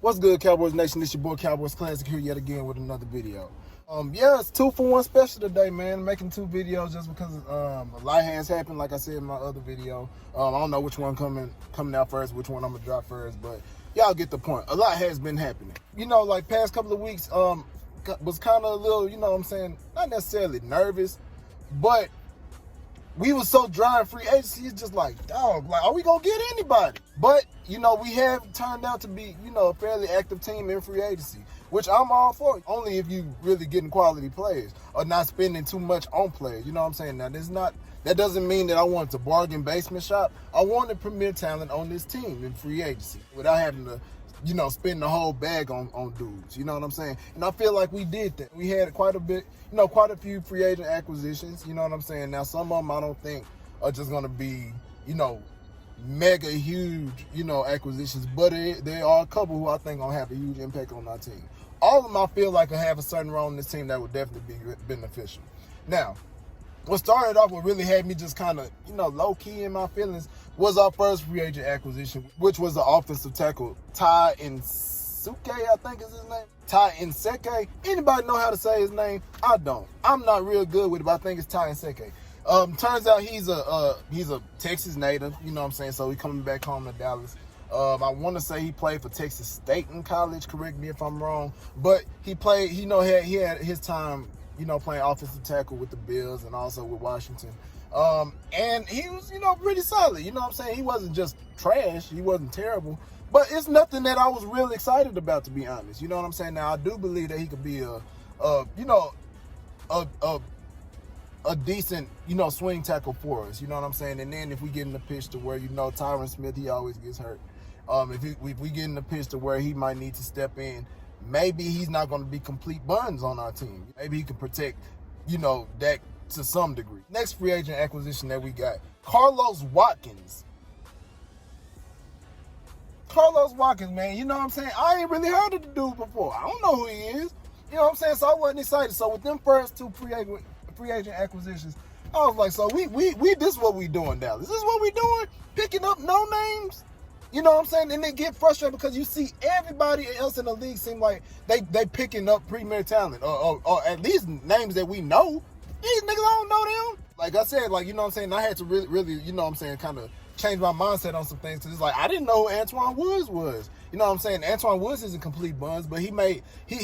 What's good, Cowboys Nation? It's your boy Cowboys Classic here yet again with another video. Yeah, it's 2-for-1 special today, man. Making 2 videos just because a lot has happened, like I said in my other video. I don't know which one coming out first, which one I'm gonna drop first, but y'all get the point. A lot has been happening. You know, like past couple of weeks, was kind of a little, you know what I'm saying, not necessarily nervous, but we was so dry in free agency. It's just like, dog, like, are we gonna get anybody? But, you know, we have turned out to be, you know, a fairly active team in free agency, which I'm all for. Only if you really getting quality players or not spending too much on players. You know what I'm saying? Now, that doesn't mean that I want to bargain basement shop. I wanted premier talent on this team in free agency without having to, you know, spend the whole bag on dudes. You know what I'm saying? And I feel like we did that. We had quite a few free agent acquisitions. You know what I'm saying? Now, some of them I don't think are just going to be, you know, mega huge, you know, acquisitions. But there are a couple who I think going to have a huge impact on our team. All of them I feel like will have a certain role in this team that would definitely be beneficial. Now, what started off, what really had me just kind of, you know, low-key in my feelings was our first free agent acquisition, which was the offensive tackle, Ty Nsekhe, I think is his name. Ty Nsekhe. Anybody know how to say his name? I don't. I'm not real good with it, but I think it's Ty Nsekhe. Turns out he's a Texas native, you know what I'm saying, so he's coming back home to Dallas. I want to say he played for Texas State in college, correct me if I'm wrong, but he played, you know, he had his time, you know, playing offensive tackle with the Bills and also with Washington. And he was, you know, pretty solid. You know what I'm saying? He wasn't just trash. He wasn't terrible. But it's nothing that I was really excited about, to be honest. You know what I'm saying? Now, I do believe that he could be a decent, you know, swing tackle for us. You know what I'm saying? And then if we get in the pitch to where, you know, Tyron Smith, he always gets hurt. If we get in the pitch to where he might need to step in, maybe he's not going to be complete buns on our team. Maybe he can protect, you know, that to some degree. Next free agent acquisition that we got, Carlos Watkins. Carlos Watkins, man, you know what I'm saying? I ain't really heard of the dude before. I don't know who he is. You know what I'm saying? So I wasn't excited. So with them first 2 free agent acquisitions, I was like, so we this is what we doing, Dallas. This is what we doing? Picking up no names? You know what I'm saying? And they get frustrated because you see everybody else in the league seem like they picking up premier talent or at least names that we know. These niggas, I don't know them. Like I said, like, you know what I'm saying, I had to really, you know what I'm saying, kind of change my mindset on some things because it's like I didn't know who Antoine Woods was. You know what I'm saying? Antoine Woods isn't complete buns, but he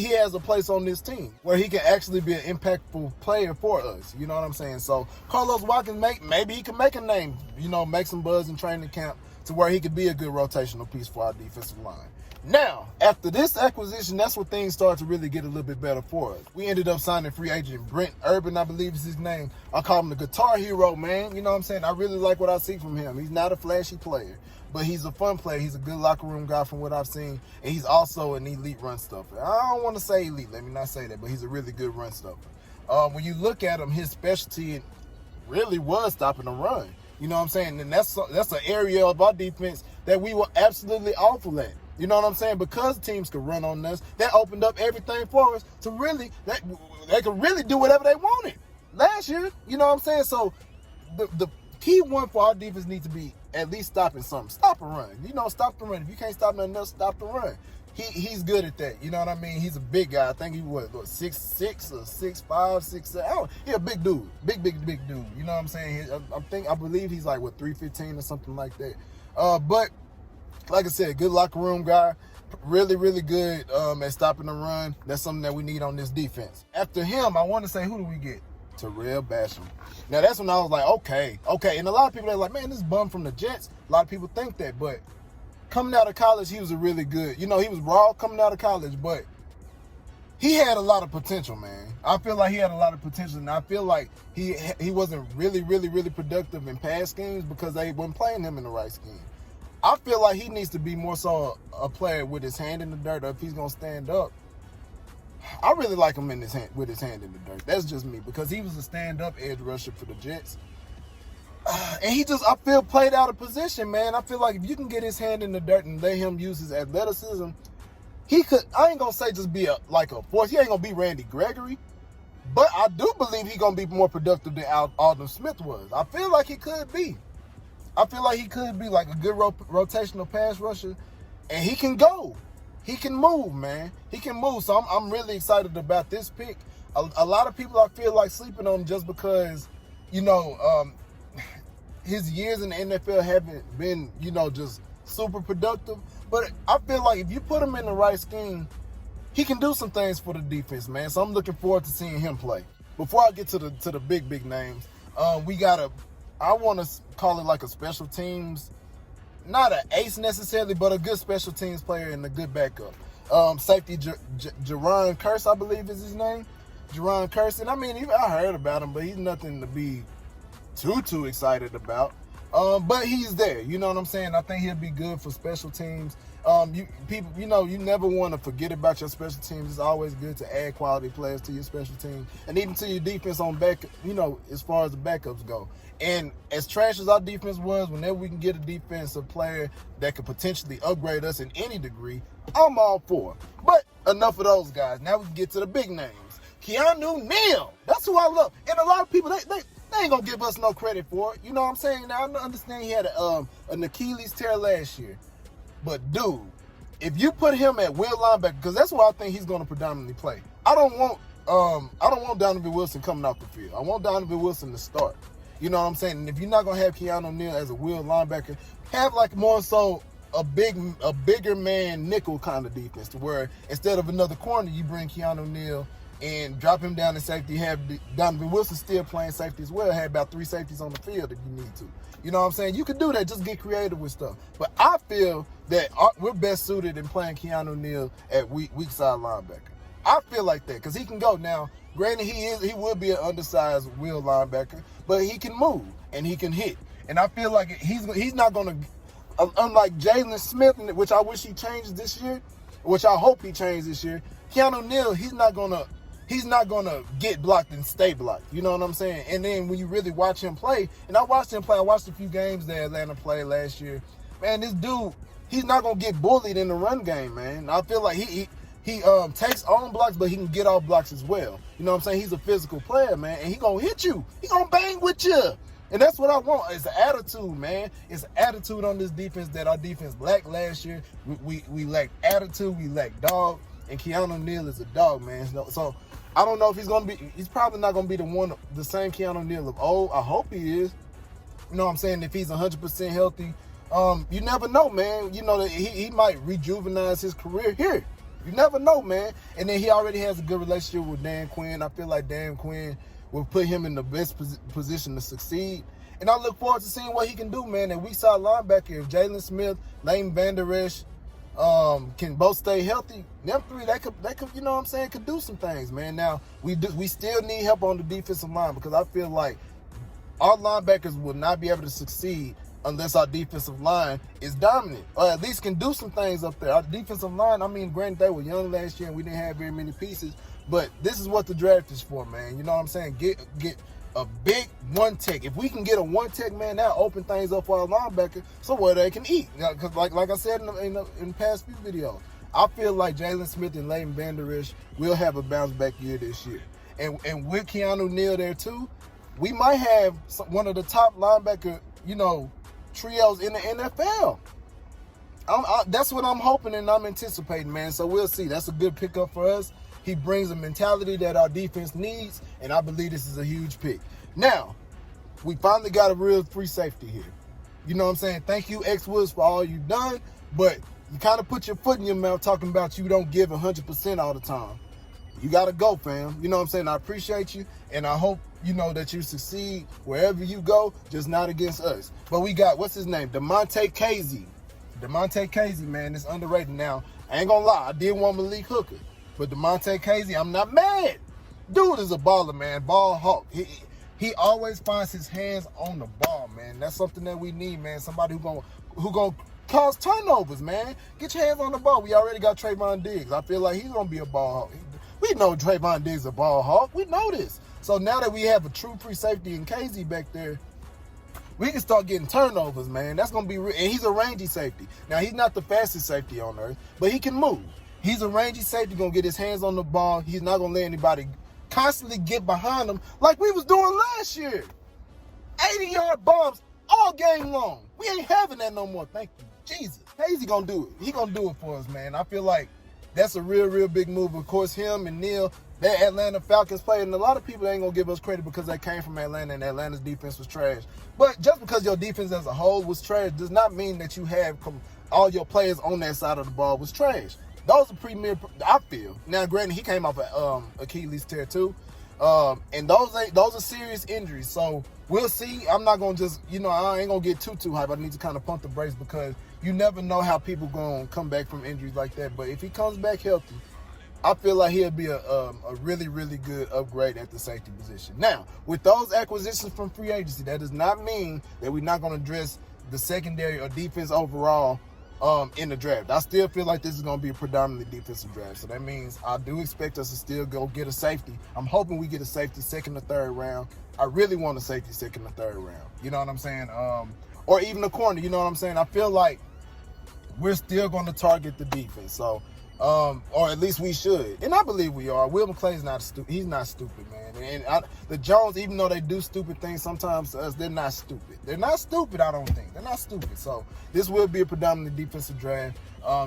has a place on this team where he can actually be an impactful player for us. You know what I'm saying? So Carlos Watkins, maybe he can make a name, you know, make some buzz in training camp to where he could be a good rotational piece for our defensive line. Now, after this acquisition, that's where things started to really get a little bit better for us. We ended up signing free agent Brent Urban, I believe is his name. I call him the guitar hero, man. You know what I'm saying? I really like what I see from him. He's not a flashy player, but he's a fun player. He's a good locker room guy from what I've seen, and he's also an elite run stuffer. I don't want to say elite, let me not say that, but he's a really good run stuffer. When you look at him, his specialty really was stopping the run. You know what I'm saying? And that's an area of our defense that we were absolutely awful at. You know what I'm saying? Because teams could run on us, that opened up everything for us to really, they could really do whatever they wanted last year. You know what I'm saying? So the key one for our defense needs to be at least stopping something. Stop a run. You know, stop the run. If you can't stop nothing else, stop the run. He's good at that. You know what I mean? He's a big guy. I think he was 6'6" or 6'5", 6'7". He's a big dude. Big dude. You know what I'm saying? I believe he's like, 315 or something like that. But like I said, good locker room guy. Really good at stopping the run. That's something that we need on this defense. After him, I want to say, who do we get? Terrell Basham. Now, that's when I was like, okay. And a lot of people are like, man, this bum from the Jets. A lot of people think that, but coming out of college, he was a really good, you know, he was raw coming out of college, but he had a lot of potential, man. I feel like he had a lot of potential, and I feel like he wasn't really productive in pass schemes because they weren't playing him in the right scheme. I feel like he needs to be more so a player with his hand in the dirt, or if he's going to stand up, I really like him in his hand, with his hand in the dirt. That's just me, because he was a stand-up edge rusher for the Jets. And he just, I feel, played out of position, man. I feel like if you can get his hand in the dirt and let him use his athleticism, he could, I ain't going to say just be a force. He ain't going to be Randy Gregory. But I do believe he's going to be more productive than Alden Smith was. I feel like he could be. I feel like he could be like a good rotational pass rusher. And he can go. He can move, man. He can move. So I'm really excited about this pick. A lot of people, I feel like, sleeping on him just because, you know, his years in the NFL haven't been, you know, just super productive. But I feel like if you put him in the right scheme, he can do some things for the defense, man. So I'm looking forward to seeing him play. Before I get to the big names, we got I want to call it like a special teams, not an ace necessarily, but a good special teams player and a good backup. Safety Jerron Kearse, I believe is his name. Jerron Kearse. And I mean, I heard about him, but he's nothing to be too excited about. But he's there. You know what I'm saying? I think he'll be good for special teams. People, you know, you never want to forget about your special teams. It's always good to add quality players to your special team and even to your defense on back, you know, as far as the backups go. And as trash as our defense was, whenever we can get a defensive player that could potentially upgrade us in any degree, I'm all for it. But enough of those guys. Now we can get to the big names. Keanu Neal. That's who I love. And a lot of people, they ain't going to give us no credit for it. You know what I'm saying? Now, I understand he had an Achilles tear last year. But, dude, if you put him at will linebacker, because that's where I think he's going to predominantly play. I don't want Donovan Wilson coming off the field. I want Donovan Wilson to start. You know what I'm saying? And if you're not going to have Keanu Neal as a will linebacker, have like more so a bigger man nickel kind of defense, to where instead of another corner, you bring Keanu Neal and drop him down in safety, have Donovan Wilson still playing safety as well, have about 3 safeties on the field if you need to. You know what I'm saying? You can do that. Just get creative with stuff. But I feel that we're best suited in playing Keanu Neal at weak side linebacker. I feel like that because he can go. Now, granted, he would be an undersized will linebacker, but he can move and he can hit. And I feel like he's not going to, unlike Jalen Smith, which I wish he changed this year, which I hope he changed this year, Keanu Neal, he's not gonna get blocked and stay blocked. You know what I'm saying? And then when you really watch him play, and I watched him play, I watched a few games that Atlanta played last year. Man, this dude, he's not gonna get bullied in the run game, man. I feel like he takes on blocks, but he can get off blocks as well. You know what I'm saying? He's a physical player, man, and he gonna hit you. He gonna bang with you. And that's what I want. It's an attitude, man. It's an attitude on this defense that our defense lacked last year. We lacked attitude. We lacked dog. And Keanu Neal is a dog, man. So I don't know if he's probably not going to be the same Keanu Neal of old. I hope he is. You know what I'm saying? If he's 100% healthy, you never know, man. You know, that he might rejuvenize his career here. You never know, man. And then he already has a good relationship with Dan Quinn. I feel like Dan Quinn will put him in the best position to succeed. And I look forward to seeing what he can do, man. At weak side linebacker, if Jalen Smith, Leighton Vander Esch, can both stay healthy, them three, they could, you know what I'm saying, could do some things, man. Now, we still need help on the defensive line because I feel like our linebackers will not be able to succeed unless our defensive line is dominant, or at least can do some things up there. Our defensive line, I mean, granted, they were young last year and we didn't have very many pieces, but this is what the draft is for, man. You know what I'm saying? Get a big one tech. If we can get a one tech, man, that'll open things up for our linebacker so where they can eat. Because like I said in the past few videos, I feel like Jalen Smith and Leighton Vander Esch will have a bounce back year this year. And with Keanu Neal there too, we might have one of the top linebacker, you know, trios in the NFL. That's what I'm hoping and I'm anticipating, man. So we'll see. That's a good pickup for us. He brings a mentality that our defense needs, and I believe this is a huge pick. Now, we finally got a real free safety here. You know what I'm saying? Thank you, X Woods, for all you've done, but you kind of put your foot in your mouth talking about you don't give 100% all the time. You got to go, fam. You know what I'm saying? I appreciate you, and I hope, you know, that you succeed wherever you go, just not against us. But we got, what's his name? Damontae Kazee. Damontae Kazee, man, is underrated. Now, I ain't going to lie. I did want Malik Hooker. But Damontae Kazee, I'm not mad. Dude is a baller, man. Ball hawk. He always finds his hands on the ball, man. That's something that we need, man. Somebody who gonna cause turnovers, man. Get your hands on the ball. We already got Trayvon Diggs. I feel like he's gonna be a ball hawk. We know Trayvon Diggs a ball hawk. We know this. So now that we have a true free safety in KZ back there, we can start getting turnovers, man. That's going to be real. And he's a rangy safety. Now, he's not the fastest safety on earth, but he can move. He's a rangy safety, going to get his hands on the ball. He's not going to let anybody constantly get behind him like we was doing last year. 80-yard bombs all game long. We ain't having that no more. Thank you, Jesus. KZ going to do it. He going to do it for us, man. I feel like that's a real big move. Of course, him and Neal, that Atlanta Falcons player, and a lot of people ain't going to give us credit because they came from Atlanta and Atlanta's defense was trash. But just because your defense as a whole was trash does not mean that you have all your players on that side of the ball was trash. Those are premier, I feel. Now, granted, he came off an Achilles tear too. And those are serious injuries. So we'll see. I'm not going to just, I ain't going to get too hype. I need to kind of pump the brakes because you never know how people going to come back from injuries like that. But if he comes back healthy, I feel like he'll be a really good upgrade at the safety position. Now, with those acquisitions from free agency, that does not mean that we're not going to address the secondary or defense overall in the draft. I still feel like this is going to be a predominantly defensive draft. So that means I do expect us to still go get a safety. I'm hoping we get a safety second or third round. I really want a safety second or third round. You know what I'm saying? Or even a corner. You know what I'm saying? I feel like we're still going to target the defense. So, or at least we should. And I believe we are. Will McClay's not stupid. He's not stupid, man. And the Jones, even though they do stupid things sometimes to us, they're not stupid. They're not stupid, I don't think. They're not stupid. So this will be a predominantly defensive draft.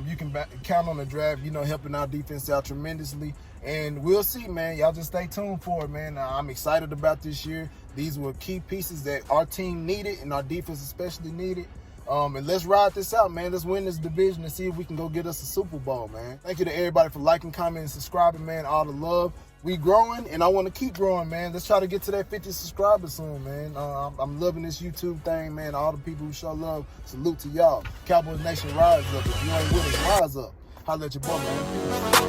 You can count on the draft, helping our defense out tremendously. And we'll see, man. Y'all just stay tuned for it, man. I'm excited about this year. These were key pieces that our team needed and our defense especially needed. And let's ride this out, man. Let's win this division and see if we can go get us a Super Bowl, man. Thank you to everybody for liking, commenting, and subscribing, man. All the love. We growing, and I want to keep growing, man. Let's try to get to that 50 subscribers soon, man. I'm loving this YouTube thing, man. All the people who show love, salute to y'all. Cowboys Nation, rise up. If you ain't with us, rise up. Holla at your boy, man.